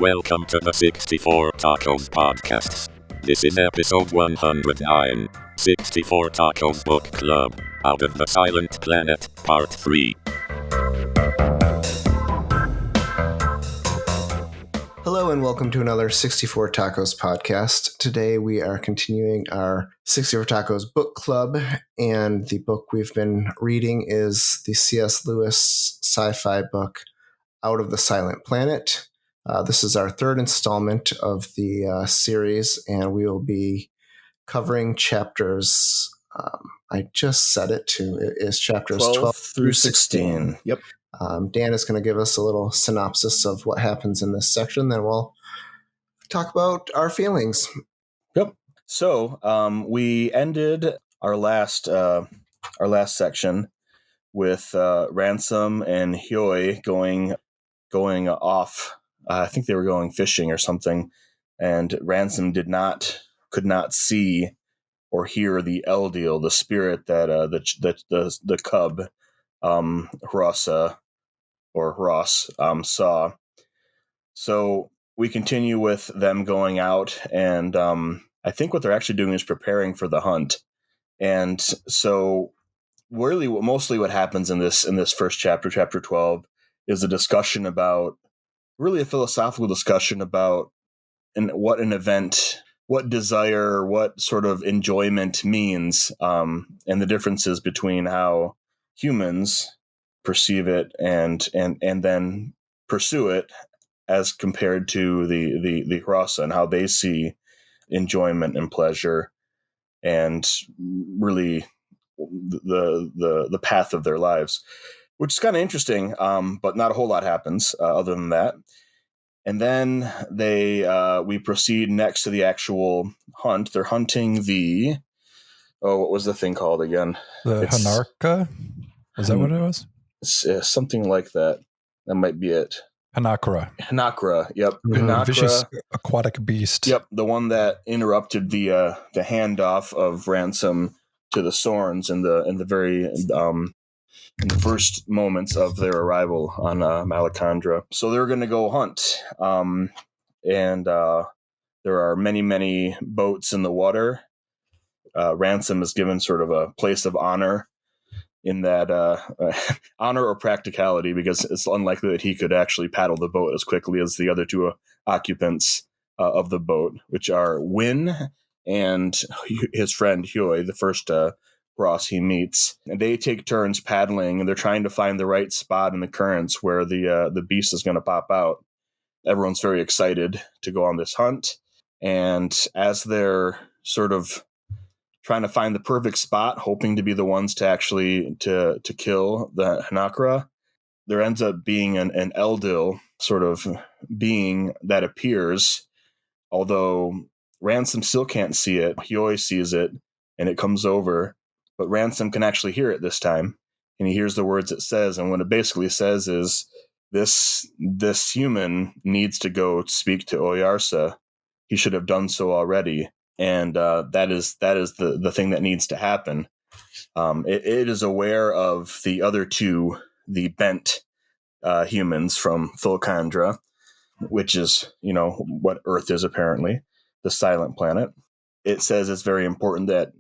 welcome to the 64 Tacos Podcasts. This is episode 109, 64 Tacos Book Club, Out of the Silent Planet, Part 3. Hello and welcome to another 64 Tacos podcast. Today we are continuing our 64 Tacos book club, and the book we've been reading is the C.S. Lewis sci-fi book, Out of the Silent Planet. This is our third installment of the series, and we will be covering chapters, I just said it too, it is chapters 12 through 16. Yep. Dan is going to give us a little synopsis of what happens in this section, then we'll talk about our feelings. Yep. So we ended our last section with Ransom and Hyoe going off. I think they were going fishing or something, and Ransom could not see or hear the Eldiel, the spirit that the cub Ross saw. So we continue with them going out, and I think what they're actually doing is preparing for the hunt. And so really mostly what happens in this first chapter 12, is a discussion about, really a philosophical discussion about what an event, what desire, what sort of enjoyment means, and the differences between how humans perceive it and then pursue it as compared to the Hrassa, and how they see enjoyment and pleasure, and really the path of their lives, which is kind of interesting, but not a whole lot happens other than that. And then we proceed next to the actual hunt. They're hunting what was the thing called again? The Hanarka? Was that what it was? Something like that. That might be it. Hanakra. Yep. The vicious aquatic beast. Yep. The one that interrupted the handoff of Ransom to the Sorns in the very in the first moments of their arrival on Malacandra. So they're going to go hunt, and there are many boats in the water. Ransom is given sort of a place of honor in that honor or practicality, because it's unlikely that he could actually paddle the boat as quickly as the other two occupants of the boat, which are Wynn and his friend Hyoe, the first Ross he meets. And they take turns paddling, and they're trying to find the right spot in the currents where the beast is going to pop out. Everyone's very excited to go on this hunt, and as they're sort of trying to find the perfect spot, hoping to be the ones to actually to kill the Hanakra, there ends up being an Eldiel sort of being that appears, although Ransom still can't see it. Hyoe sees it, and it comes over, but Ransom can actually hear it this time, and he hears the words it says, and what it basically says is, this human needs to go speak to Oyarsa. He should have done so already. And that is the thing that needs to happen. It is aware of the other two, the bent humans from Thulkandra, which is, what Earth is apparently, the silent planet. It says it's very important that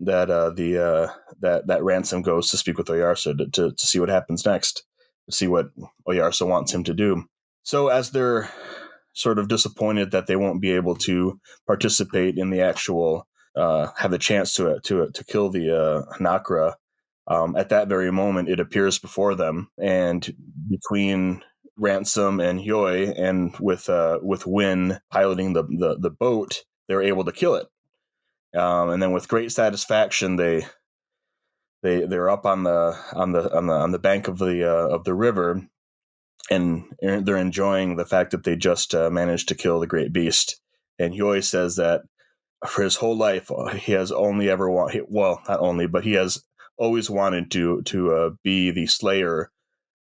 Ransom goes to speak with Oyarsa to see what happens next, to see what Oyarsa wants him to do. So as they're sort of disappointed that they won't be able to participate in the actual, have the chance to kill the Hanakra, at that very moment, it appears before them, and between Ransom and Hyoe, and with Wynn piloting the boat, they're able to kill it. And then with great satisfaction, they're up on the bank of the river, and they're enjoying the fact that they just managed to kill the great beast. And Hyoe says that for his whole life, he has only ever he has always wanted to be the slayer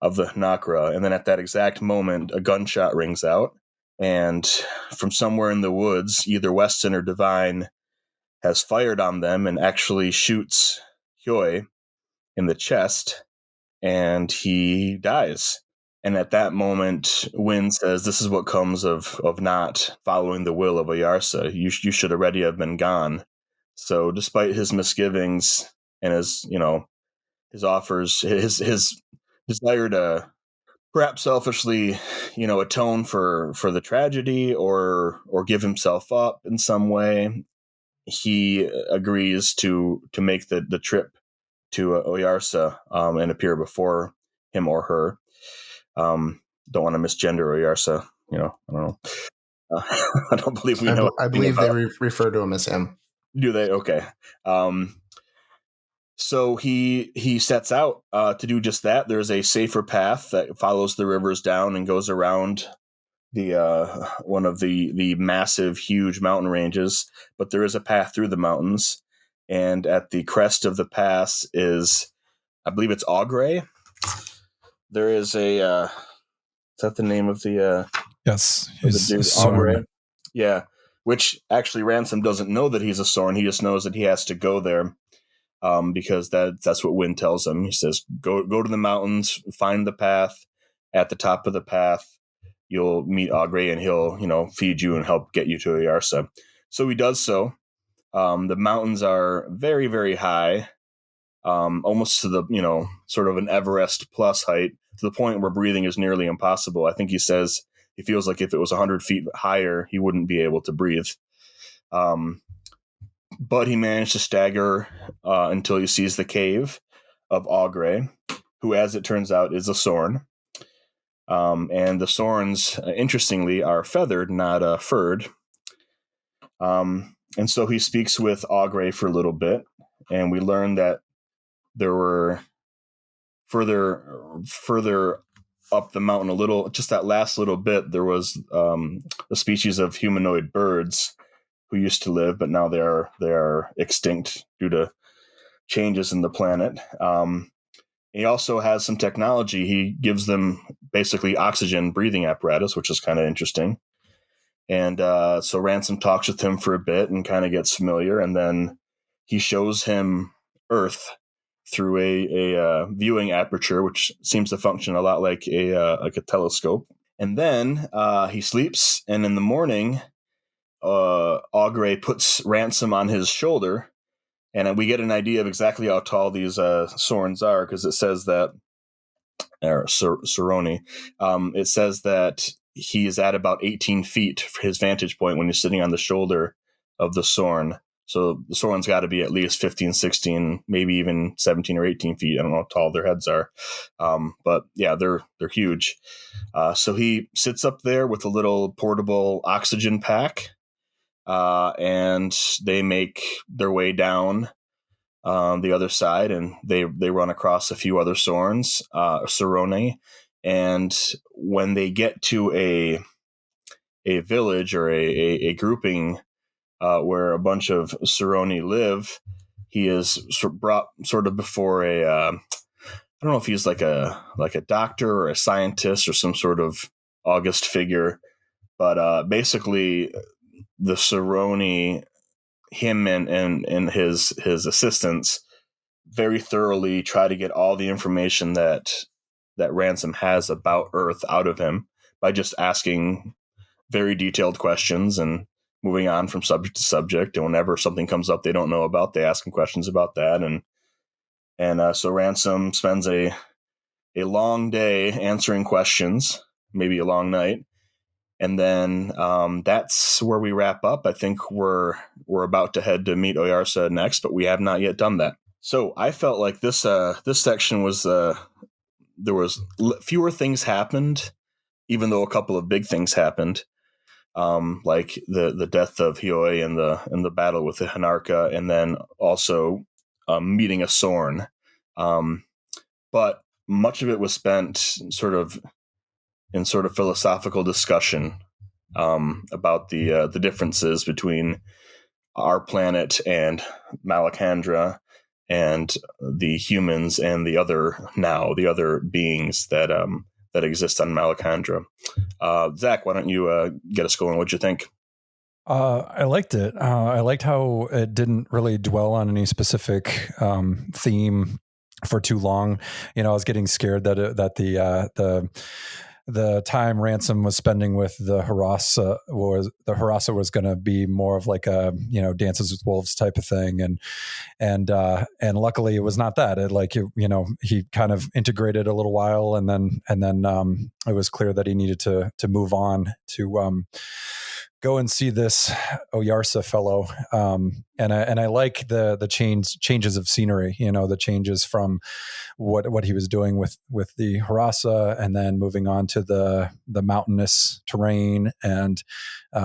of the Hanakra. And then at that exact moment, a gunshot rings out, and from somewhere in the woods, either Weston or Divine has fired on them and actually shoots Hyoe in the chest, and he dies. And at that moment, Wynn says, "This is what comes of not following the will of Oyarsa. You should already have been gone." So despite his misgivings and his offers, his desire to perhaps selfishly, atone for the tragedy or give himself up in some way, he agrees to make the trip to Oyarsa and appear before him or her. Don't want to misgender Oyarsa. I don't know. I don't believe we know. I believe they refer to him as him. Do they? Okay. So he sets out to do just that. There's a safer path that follows the rivers down and goes around the one of the massive, huge mountain ranges. But there is a path through the mountains, and at the crest of the pass is, I believe it's Augrey. There is a. Is that the name of the? Yes, he's the dude, Augrey? Yeah, which actually Ransom doesn't know that he's a Sorn. He just knows that he has to go there. Because that's what Wynn tells him. He says, go to the mountains, find the path. At the top of the path, you'll meet Augrey, and he'll, feed you and help get you to Oyarsa. So he does so. The mountains are very, very high, almost to the, sort of an Everest plus height, to the point where breathing is nearly impossible. I think he says he feels like if it was 100 feet higher, he wouldn't be able to breathe. But he managed to stagger until he sees the cave of Augrey, who, as it turns out, is a Sorn. And the Sorns, interestingly, are feathered, not furred. And so he speaks with Augrey for a little bit, and we learn that there were further up the mountain a little, just that last little bit, there was a species of humanoid birds who used to live, but now they are extinct due to changes in the planet. He also has some technology. He gives them basically oxygen breathing apparatus, which is kind of interesting. And so Ransom talks with him for a bit and kind of gets familiar, and then he shows him Earth through a viewing aperture, which seems to function a lot like a telescope. And then he sleeps, and in the morning, Augrey puts Ransom on his shoulder, and we get an idea of exactly how tall these Sorns are, because it says that, or Soroni, it says that he is at about 18 feet for his vantage point when he's sitting on the shoulder of the Sorn. So the Sorn's got to be at least 15, 16, maybe even 17 or 18 feet. I don't know how tall their heads are. But yeah, they're huge. So he sits up there with a little portable oxygen pack, and they make their way down the other side, and they run across a few other Soroni. And when they get to a village or a grouping where a bunch of Soroni live, he is brought sort of before a I don't know if he's like a doctor or a scientist or some sort of august figure, but basically the Soroni, him and his assistants, very thoroughly try to get all the information that Ransom has about Earth out of him by just asking very detailed questions and moving on from subject to subject. And whenever something comes up they don't know about, they ask him questions about that. And so Ransom spends a long day answering questions, maybe a long night. And then that's where we wrap up. I think we're about to head to meet Oyarsa next, but we have not yet done that. So I felt like this section was there was fewer things happened, even though a couple of big things happened, like the death of Hioi and the battle with the Hanarka, and then also meeting a Sorn. But much of it was spent sort of philosophical discussion about the differences between our planet and Malacandra, and the humans and the other beings that exist on Malacandra. Zach, why don't you get us going? What'd you think? I liked it. I liked how it didn't really dwell on any specific theme for too long. I was getting scared that the time Ransom was spending with the Harassa was going to be more of like a Dances with Wolves type of thing, and luckily it was not that. He kind of integrated a little while, and then it was clear that he needed to move on to go and see this Oyarsa fellow, and I like the changes of scenery. The changes from what he was doing with the Harassa, and then moving on to the mountainous terrain and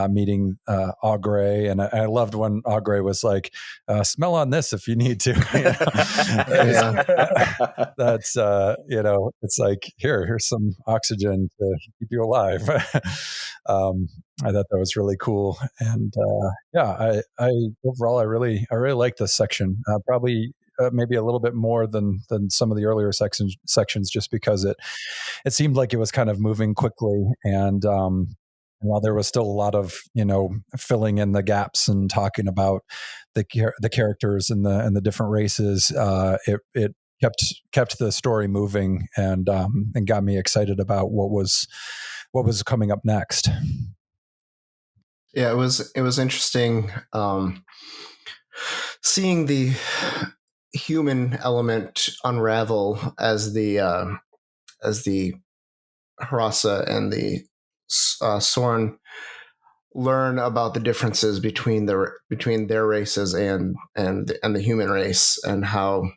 meeting Augre. And I loved when Augre was like, "Smell on this if you need to." That's it's like here's some oxygen to keep you alive. I thought that was really cool, and I overall I really like this section. Probably maybe a little bit more than some of the earlier sections, just because it seemed like it was kind of moving quickly, and while there was still a lot of filling in the gaps and talking about the characters and the different races, it kept the story moving and got me excited about what was coming up next. Yeah, it was interesting seeing the human element unravel as the Harassa and the Soren learn about the differences between their races and the human race, and how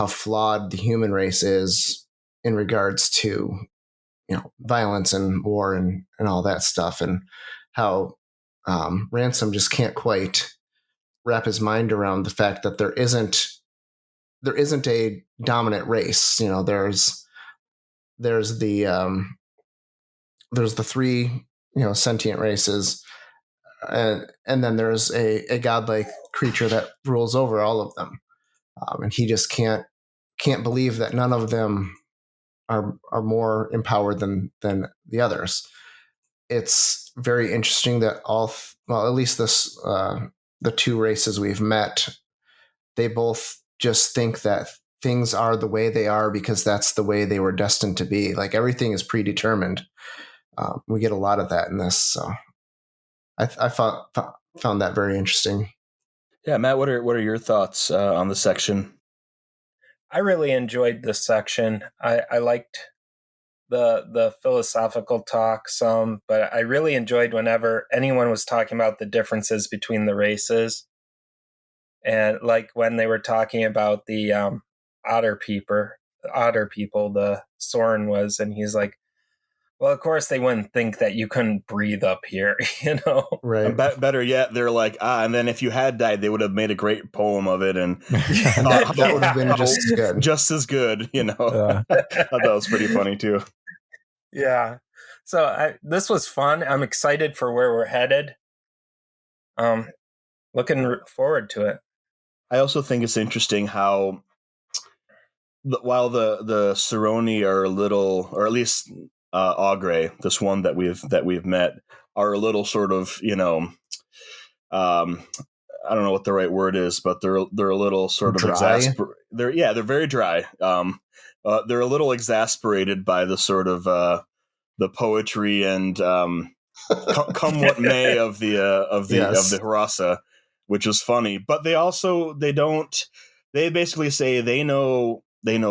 flawed the human race is in regards to violence and war and all that stuff, and how Ransom just can't quite wrap his mind around the fact that there isn't a dominant race. There's the three sentient races, and then there's a godlike creature that rules over all of them, and he just can't believe that none of them are more empowered than the others. It's very interesting that at least this the two races we've met, they both just think that things are the way they are because that's the way they were destined to be. Like everything is predetermined. We get a lot of that in this, so I found that very interesting. Yeah, Matt, what are your thoughts on the section? I really enjoyed this section. I liked the philosophical talk some, but I really enjoyed whenever anyone was talking about the differences between the races. And like when they were talking about the otter people, the Soren was, and he's like, well, of course they wouldn't think that you couldn't breathe up here, Right. Better yet, they're like, and then if you had died, they would have made a great poem of it, and that would have been just as good. Just as good, I thought that was pretty funny too. Yeah. So this was fun. I'm excited for where we're headed. Looking forward to it. I also think it's interesting how, while the Saroni are a little, or at least Augre, this one that we've met, are a little sort of, I don't know what the right word is, but they're a little sort of exasperated. They're very dry. They're a little exasperated by the sort of the poetry and come what may of the Harassa, which is funny. But they basically say they know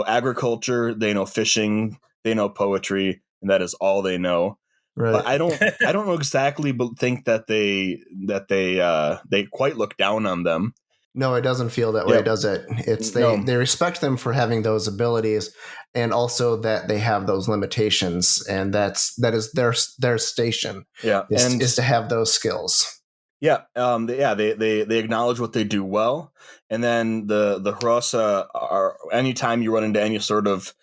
agriculture, they know fishing, they know poetry, and that is all they know. Right. But I don't know exactly, but think that they quite look down on them. No, it doesn't feel that way, does it? It's they respect them for having those abilities, and also that they have those limitations, and that is their station. Yeah, is to have those skills. Yeah, they acknowledge what they do well, and then the Harassa are, anytime you run into any sort of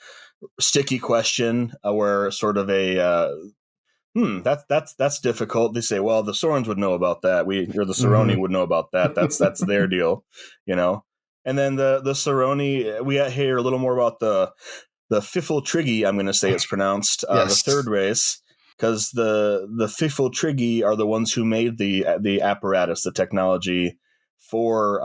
sticky question where sort of a that's difficult, they say, well, the Sorens would know about that. Or the Saroni would know about that. That's their deal, And then the Saroni, we hear a little more about the Fifiltrigi, I'm going to say it's pronounced, yes. The third race, because the Fifiltrigi are the ones who made the apparatus, the technology for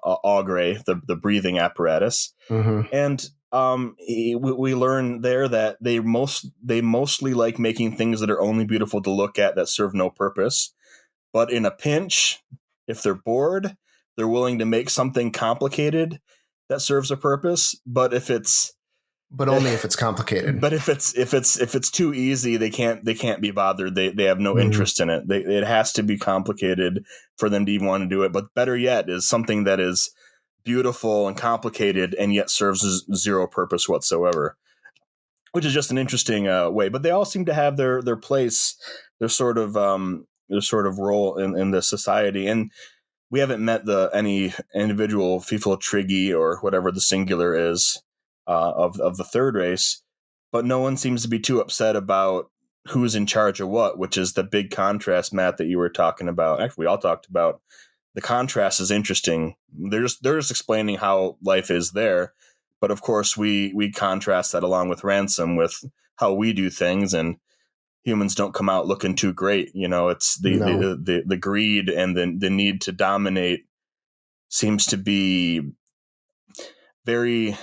Aughray, the breathing apparatus. Mm-hmm. And we learn there that they mostly like making things that are only beautiful to look at, that serve no purpose. But in a pinch, if they're bored, they're willing to make something complicated that serves a purpose. But only if it's complicated. But if it's too easy, they can't be bothered. They have no interest in it. It has to be complicated for them to even want to do it. But better yet is something that is beautiful and complicated and yet serves zero purpose whatsoever, which is just an interesting way. But they all seem to have their place, their sort of role in the society. And we haven't met any individual Fifo Triggy or whatever the singular is of the third race, but no one seems to be too upset about who's in charge of what, which is the big contrast, Matt, that you were talking about. Actually, we all talked about. The contrast is interesting. They're just explaining how life is there, but of course we contrast that along with Ransom with how we do things, and humans don't come out looking too great. It's the greed and the need to dominate seems to be very,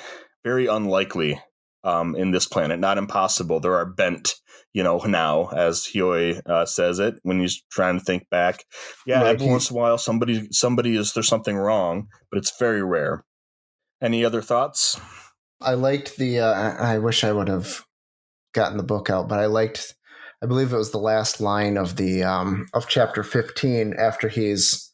very unlikely in this planet. Not impossible. There are bent, now, as Hioi says it when he's trying to think back. Yeah, right. Every once in a while, somebody there's something wrong, but it's very rare. Any other thoughts? I liked I wish I would have gotten the book out, but I believe it was the last line of the of chapter 15 after he's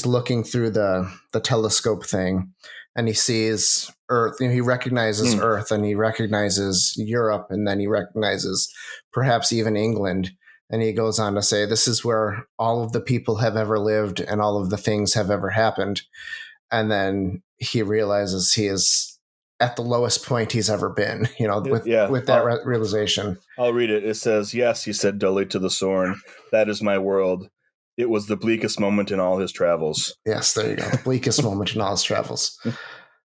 looking through the telescope thing, and he sees Earth. He recognizes Earth, and he recognizes Europe, and then he recognizes perhaps even England. And he goes on to say, this is where all of the people have ever lived and all of the things have ever happened. And then he realizes he is at the lowest point he's ever been, with that realization. I'll read it. It says, "Yes," he said dully to the Sorn, "that is my world. It was the bleakest moment in all his travels." Yes, there you go. The bleakest moment in all his travels.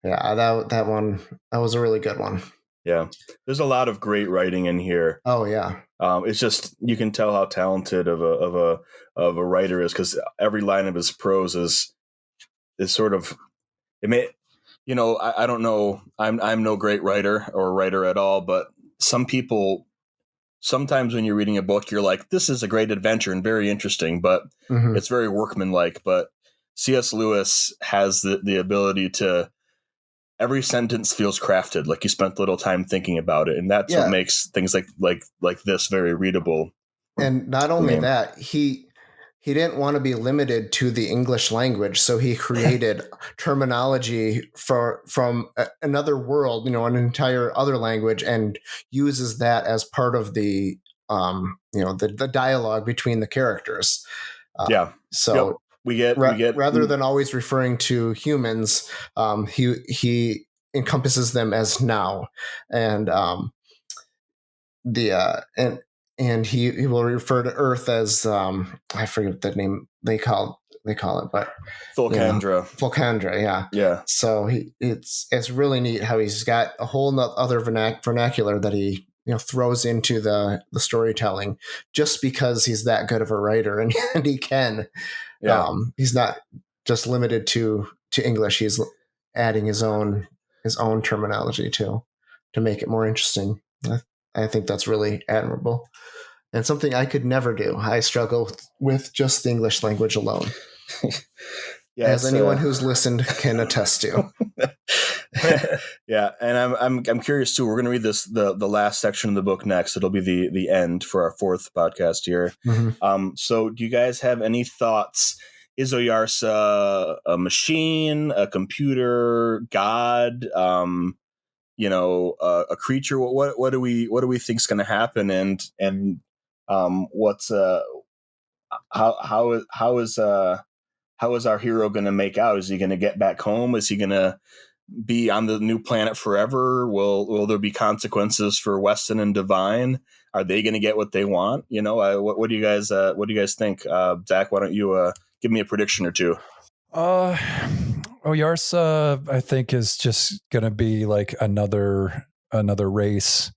Yeah, that one, that was a really good one. Yeah. There's a lot of great writing in here. Oh yeah. It's just, you can tell how talented of a writer is, because every line of his prose is sort of, it may, I don't know, I'm no great writer or writer at all, but some people, sometimes when you're reading a book, you're like, this is a great adventure and very interesting, but it's very workmanlike. But C.S. Lewis has the ability to, every sentence feels crafted, like you spent a little time thinking about it, and that's what makes things like this very readable. And not only that, he didn't want to be limited to the English language, so he created terminology from another world, an entire other language, and uses that as part of the the dialogue between the characters. So. Yep. We get rather than always referring to humans, he encompasses them as now, and he will refer to Earth as I forget the name they call it, but Volcandra. Volcandra, yeah. So it's really neat how he's got a whole other vernacular that he throws into the storytelling, just because he's that good of a writer, and he can. Yeah. He's not just limited to English. He's adding his own terminology to make it more interesting. I think that's really admirable, and something I could never do. I struggle with just the English language alone. As anyone who's listened can attest to. Yeah, and I'm curious too. We're going to read the last section of the book next. It'll be the end for our fourth podcast here. So, do you guys have any thoughts? Is Oyarsa a machine, a computer, God? A creature? What do we think is going to happen? And what's how is our hero going to make out? Is he going to get back home? Is he going to be on the new planet forever? Will there be consequences for Weston and Devine? Are they going to get what they want? What do you guys think? Zach, why don't you give me a prediction or two? Oyarsa, I think, is just going to be like another race,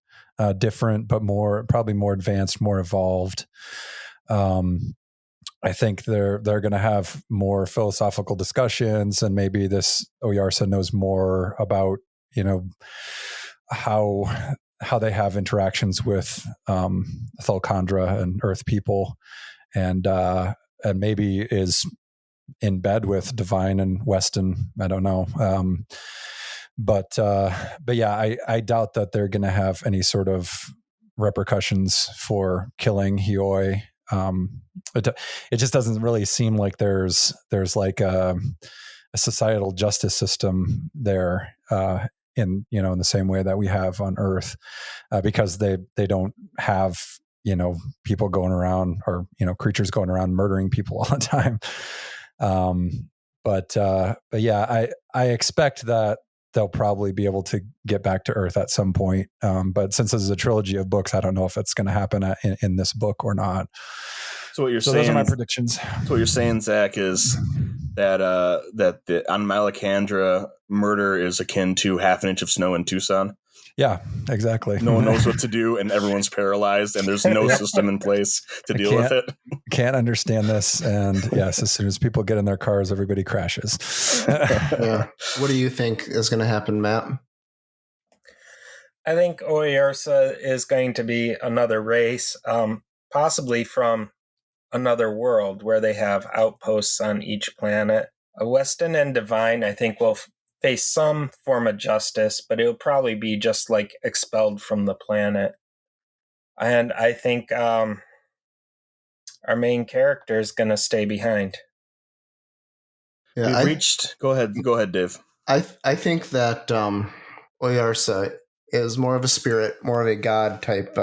different, but probably more advanced, more evolved. I think they're going to have more philosophical discussions, and maybe this Oyarsa knows more about, how they have interactions with Thulkandra and Earth people, and maybe is in bed with Divine and Weston. I don't know. But yeah, I doubt that they're going to have any sort of repercussions for killing Hioi. It just doesn't really seem like there's like a societal justice system there, in the same way that we have on Earth, because they don't have people going around, or creatures going around murdering people all the time. But yeah, I expect that they'll probably be able to get back to Earth at some point. But since this is a trilogy of books, I don't know if it's going to happen in this book or not. So what you're saying? Those are my predictions. So what you're saying, Zach, is that on Malacandra, murder is akin to half an inch of snow in Tucson. Yeah, exactly. No one knows what to do, and everyone's paralyzed, and there's no system in place to deal with it. Can't understand this, and yes, as soon as people get in their cars, everybody crashes. Yeah. What do you think is going to happen, Matt? I think Oyarsa is going to be another race, possibly from another world where they have outposts on each planet. Weston and Divine, I think, will face some form of justice, but it'll probably be just like expelled from the planet. And I think our main character is going to stay behind. Yeah, Go ahead, Dave. I think that Oyarsa is more of a spirit, more of a god type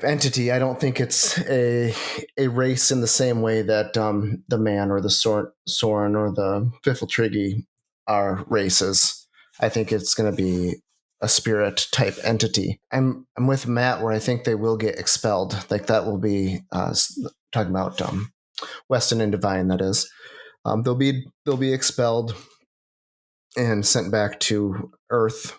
entity. I don't think it's a race in the same way that the Man or the Soren or the Fiffletriggy are races. I think it's going to be a spirit type entity. I'm with Matt where I think they will get expelled. Like that will be talking about Weston and Divine. That is, they'll be expelled and sent back to Earth.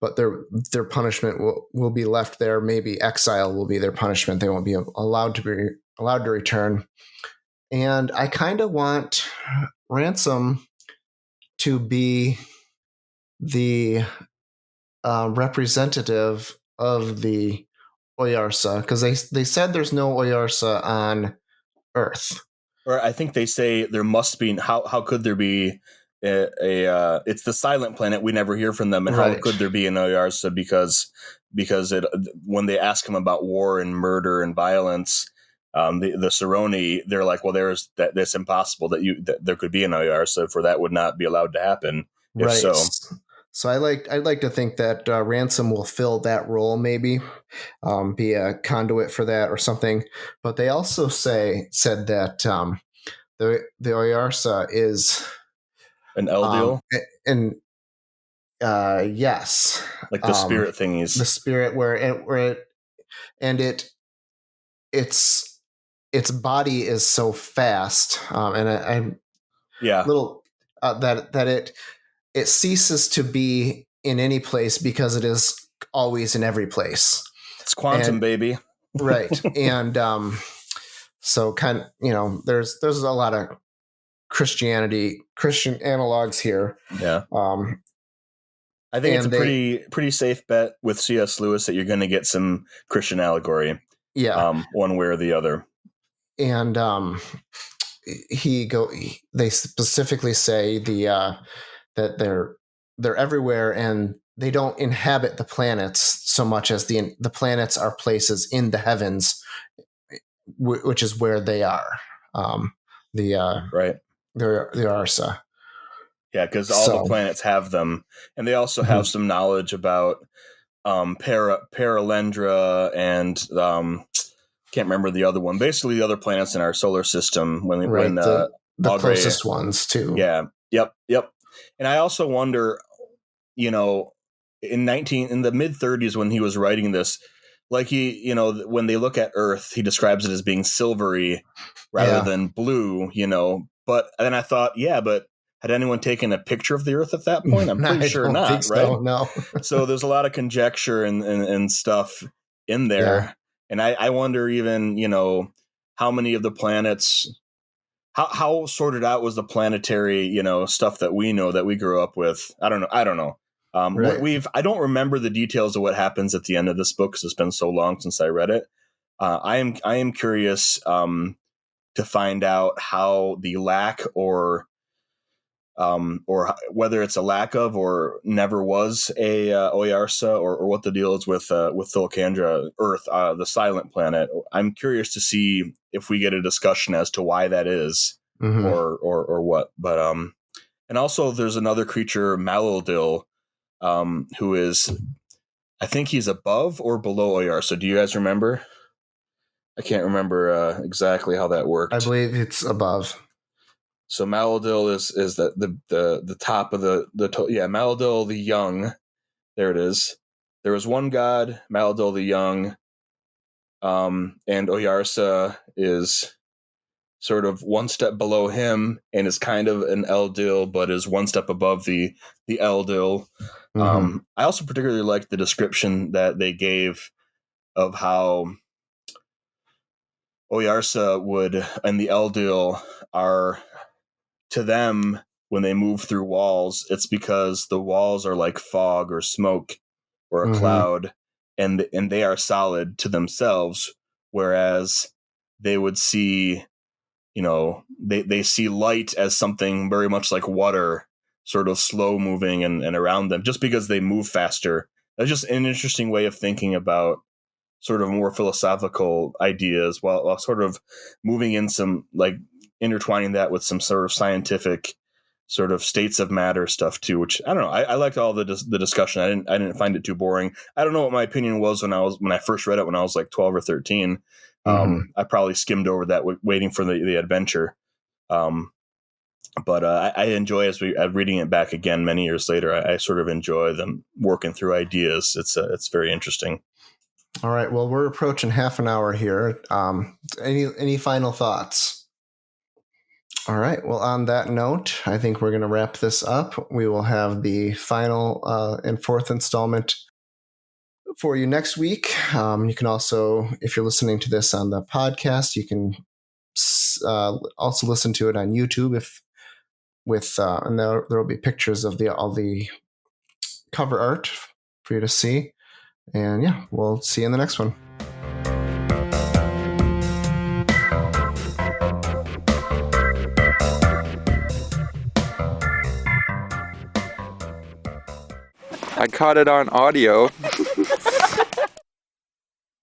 But their punishment will be left there. Maybe exile will be their punishment. They won't be allowed to return. And I kind of want Ransom to be the representative of the Oyarsa, because they said there's no Oyarsa on Earth. Or I think they say there must be. How could there be it's the silent planet? We never hear from them, and right. How could there be an Oyarsa? Because when they ask him about war and murder and violence, the Saroni, they're like, well, that's impossible that there could be an Oyarsa, for that would not be allowed to happen. If right. So I'd like to think that Ransom will fill that role, maybe be a conduit for that or something. But they also said that the Oyarsa is an Eldiel, and yes, like the spirit thingies, the spirit its body is so fast, and I'm little that it ceases to be in any place because it is always in every place. It's quantum, baby. Right. And so kind of, there's a lot of Christian analogs here. Yeah. I think it's a pretty safe bet with C.S. Lewis that you're going to get some Christian allegory. Yeah. One way or the other. And they specifically say that they're everywhere, and they don't inhabit the planets so much as the planets are places in the heavens, which is where they are. Right. The Arsa. Yeah, because all the planets have them, and they also have some knowledge about Paralendra and can't remember the other one. Basically, the other planets in our solar system. The closest ones too. Yeah. Yep. And I also wonder, in the mid-30s when he was writing this, like when they look at Earth, he describes it as being silvery rather than blue, But then I thought, but had anyone taken a picture of the Earth at that point? I'm pretty sure not, right? So, no. So there's a lot of conjecture and stuff in there. Yeah. And I wonder even, how many of the planets, how sorted out was the planetary, stuff that we know that we grew up with? I don't know. Right. I don't remember the details of what happens at the end of this book because it's been so long since I read it. I am curious to find out how the lack or whether it's a lack of or never was a Oyarsa, or what the deal is with Thulkandra, Earth, the silent planet. I'm curious to see if we get a discussion as to why that is, Mm-hmm. or what. But and also there's another creature, Malildil, who is, I think he's above or below Oyarsa. Do you guys remember? I can't remember exactly how that worked. I believe it's above. So Malildil is the top of Malildil the Young. There it is. There was one god, Malildil the Young, and Oyarsa is sort of one step below him and is kind of an Eldil, but is one step above the Eldil. Mm-hmm. I also particularly like the description that they gave of how Oyarsa and the Eldil are, to them, when they move through walls, it's because the walls are like fog or smoke or a Mm-hmm. cloud, and they are solid to themselves, whereas they would see, they see light as something very much like water, sort of slow moving and around them, just because they move faster. That's just an interesting way of thinking about sort of more philosophical ideas, while sort of moving in some, like, intertwining that with some sort of scientific sort of states of matter stuff too, which I don't know. I liked all the discussion. I didn't find it too boring. I don't know what my opinion was when I first read it when I was like 12 or 13. Mm-hmm. I probably skimmed over that waiting for the adventure. But I enjoy, as reading it back again many years later, I sort of enjoy them working through ideas. It's very interesting. All right. Well, we're approaching half an hour here. Any final thoughts? All right. Well, on that note, I think we're going to wrap this up. We will have the final and fourth installment for you next week. You can also, if you're listening to this on the podcast, you can also listen to it on YouTube. And there will be pictures of all the cover art for you to see. And yeah, we'll see you in the next one. I caught it on audio.